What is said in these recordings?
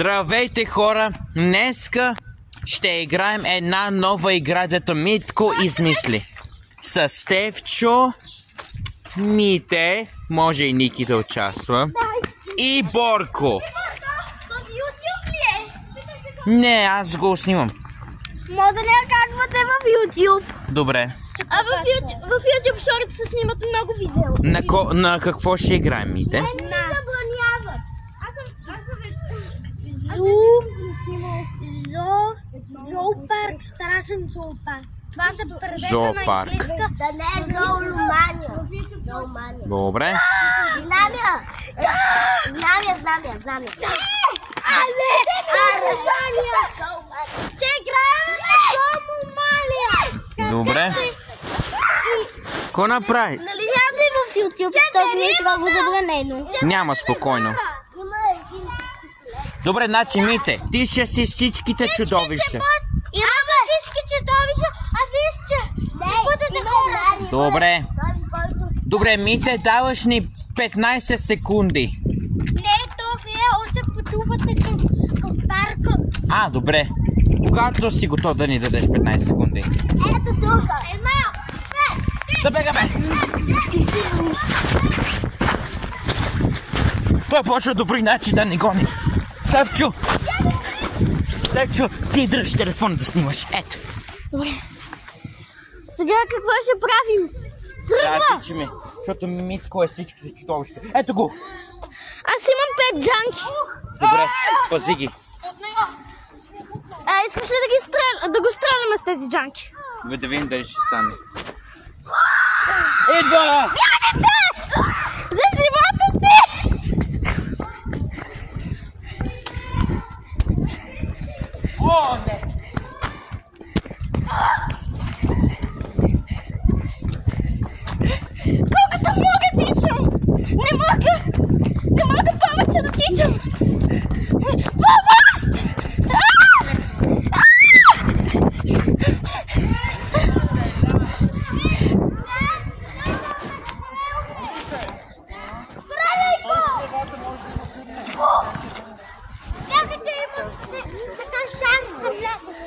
Здравейте, хора! Днеска ще играем една нова игра, дето Митко измисли. С Стефчо, Мите, може и Ники да участва, и Борко. В YouTube ли е? Не, аз го снимам. Може да не я казвате в YouTube. Добре. А в YouTube Shorts се снимат много видео. На какво ще играем, Мите? Аз съм зоопарк, страшен зоопарк. Това се превежда на английска. Да не е зооломания. Добре. Знамя. Але! Ще играем на зоомалия. Добре. Какво направи? Нали няма в YouTube, защото ми е много забранено. Няма, спокойно. Добре, значи Мите, ти ще си всичките чудовища. Аз съм всички чудовища, а вие ще бъдете хора. Добре. Добре, Мите, даваш ни 15 секунди. Не, то вие още пътувате към парка. Добре. Когато си готов да ни дадеш 15 секунди. Ето тук. 1, 2, 3. Да бегаме! Той почва добри начин да ни гони. Стефчо, ти дръж телефона да снимаш. Ето. Добре. Сега какво ще правим? Тръгва! Защото Митко е всичките чудовища. Ето го! Аз имам 5 джанки. Добре, пази ги. Искаш ли да го стреляме с тези джанки? Да видим дали ще стане. Идва! Бягайте! За живота си! О, не! Колкото мога тичам! Не мога повече да тичам! Помощ!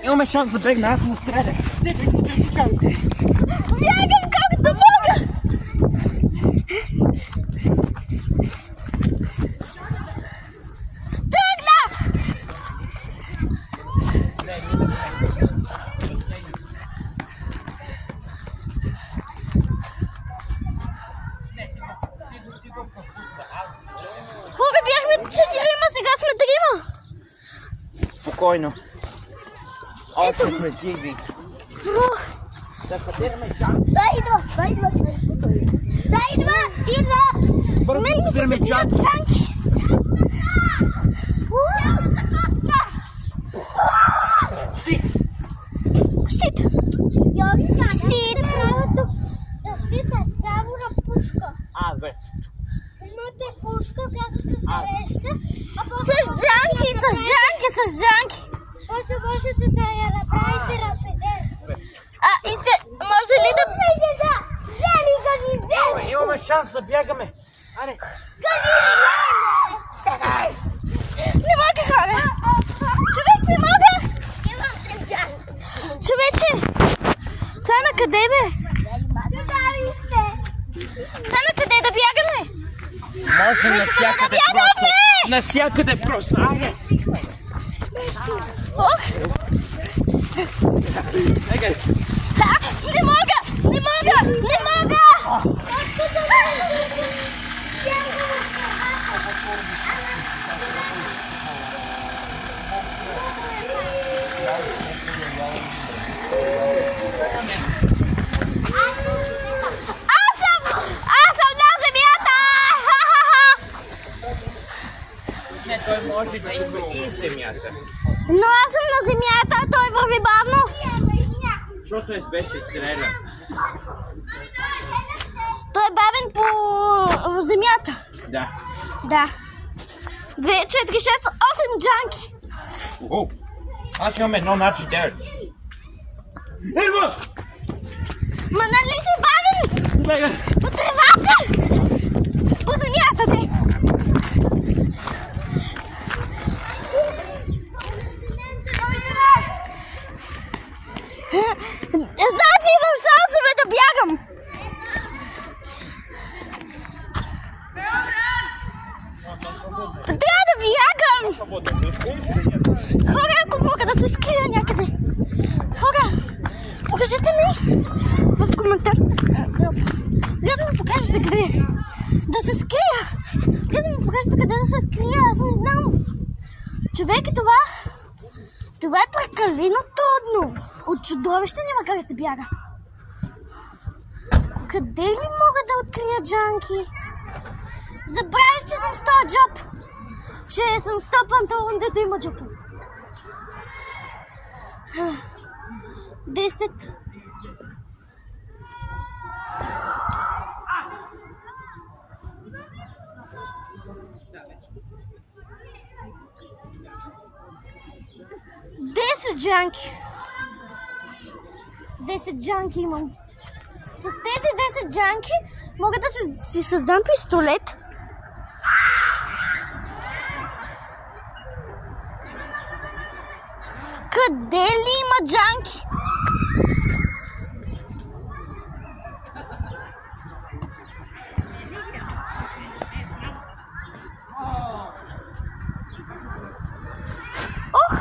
Имаме шанс да бегна, аз му стреля. Бягам колкото мога! Тръгна! Кога бяхме 4, сега сме 3. Спокойно. Още сме живи. Да събираме джанки. Идва! Бързо Мен ми се събираме събират джанки. Щит! Щит! Щит е само на пушка. Добре. Имате пушка, която се среща. С джанки! После можете да я направите рапидер. Може ли да... Имаме шанс да бягаме. Аре. Не мога, хора! Човек, не мога! Човече! Сега на къде, бе? Сега на къде да бягаме? Може навсякъде просто. Навсякъде просто. Айде. Ох! Не мога! Аз съм на земята! Не, той може да идва и земята. Но аз съм на земята, а той върви бавно. Защото беше стрелян. Той е бавен по земята. Да. 2, 4, 6, 8 джанки. Аз имам 1 на 9. Идва! Ма нали си бавен? Бега! По тревата! По земята, бе! Значи имам шансове да бягам. Трябва да бягам. Хора, ако мога да се скрия някъде. Хора, покажете ми в коментарите. Трябва да ми покажете къде да се скрия. Трябва да ми покажете къде да се скрия. Аз не знам. Човек, това е прекалено трудно. От чудовище няма как да се бяга. Къде ли мога да открия Джанки? Забравяш, че съм с този джоб. Че съм с този панталон, дето има джоб. 10. Джанки. 10 джанки имам. С тези 10 джанки мога да си създам пистолет. Къде ли има джанки? Ох!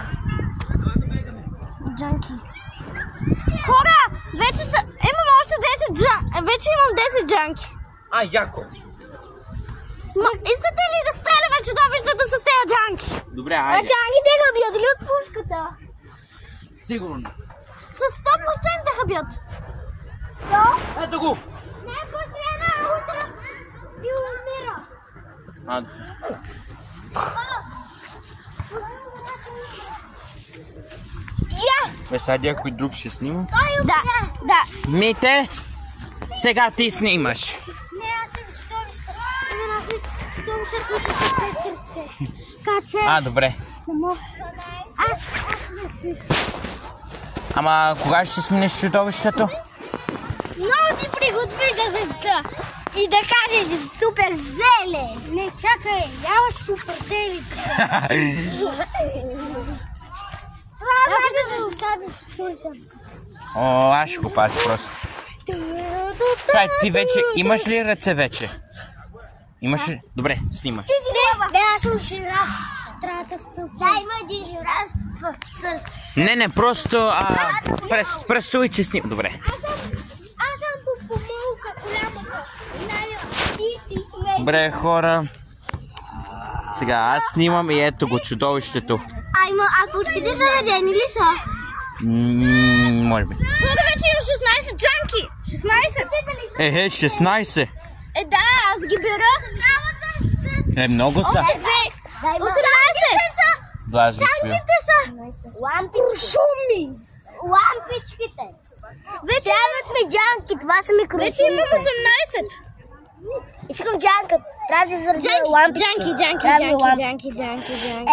Джанки. Хора! Имам още 10 джанки. Вече имам 10 джанки. Яко. Искате ли да стреляме чудовищата с тези джанки? Добре, айде. Джанките хабят ли от пушката? Сигурно. С 100% хабят. Да? Ето го. Не, после една утра и умира. Сега някой друг ще снима? Да. Мите, сега ти снимаш. Не, аз съм чудовище. Чудовище, които са без сърце. Каче. Добре. Не мога. Аз не си. Ама кога ще смениш чудовището? Много ти приготви газета. И да кажеш супер зеле. Не, чакай, яваш супер зеле. Аз ще го пазя просто. Ти вече имаш ли ръце вече? Имаш ли? Добре, снимаш. Не, аз съм жираф. Трябва да стъпвам. Да, има един жираф с... Не, просто престой, че снимаш. Добре. Аз съм помолка, голямата. Добре, хора. Сега аз снимам и ето го чудовището. А кучките са родени ли са? Може би. Хора, вече имам 16 джанки. 16. 16. Да, аз ги бера. Много са. 18. Джанките са. Куршуми. Лампичките. Вече трябват ми джанки. Това са ми куршумите. Вече имам 18. Искам джанка. Трябва да заради лампички. Джанки.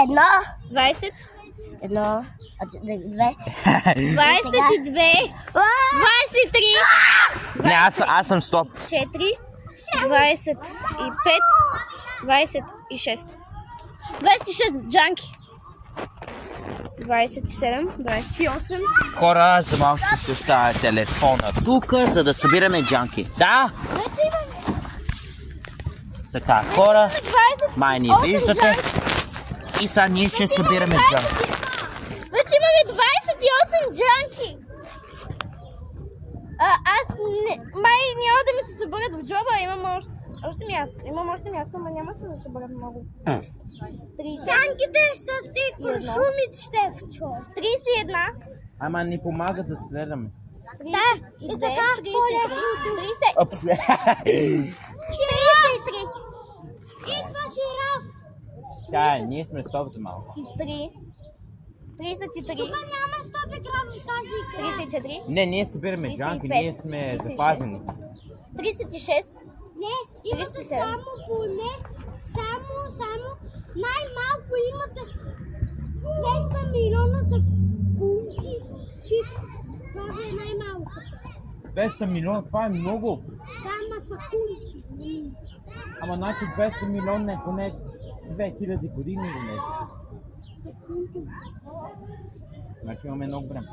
Едно. 20. Едно. 2. 22. 23. Не, аз съм стоп. 4. 25. 26. 26 джанки. 27. 28. Хора, за малко ще оставя телефона тук, за да събираме джанки. Да? Така, хора, май ни виждате. И сега ние ще събираме джанки. Вече имаме 28 джанки. Аз май няма да ми се съберат в джоба, имам още място. Имам още място, но няма се да съберат много. 30. Джанките са ти куршумите, Штефчо. 31. Ама ни помага да следаме. Да, и така, 30. 33. Идва жираф. Ние сме стоп за малко. 3. 33. Тук няма 100 грама в тази. 34. Не, ние събираме джанки, ние сме запазени. 36. Не, имате само поне, само, най-малко имате 200 милиона секунди стих. Това е най-малко. 200 милиона, това е много. Да, ма секунди. Ама значи 200 милиона е поне 2000 години или нещо. Значи имаме много време.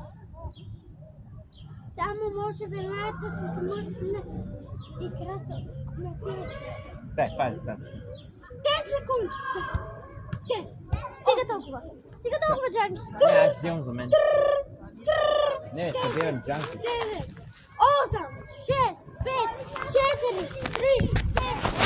Там може веднага да се смъкне играта на 10. Дай, пали сега. 10 секунди. Стига толкова. Стига толкова, Джанки. Не, аз взимам за мен. Не, ще вземам Джанки. 9, 8, 6, 5, 4, 3, 2,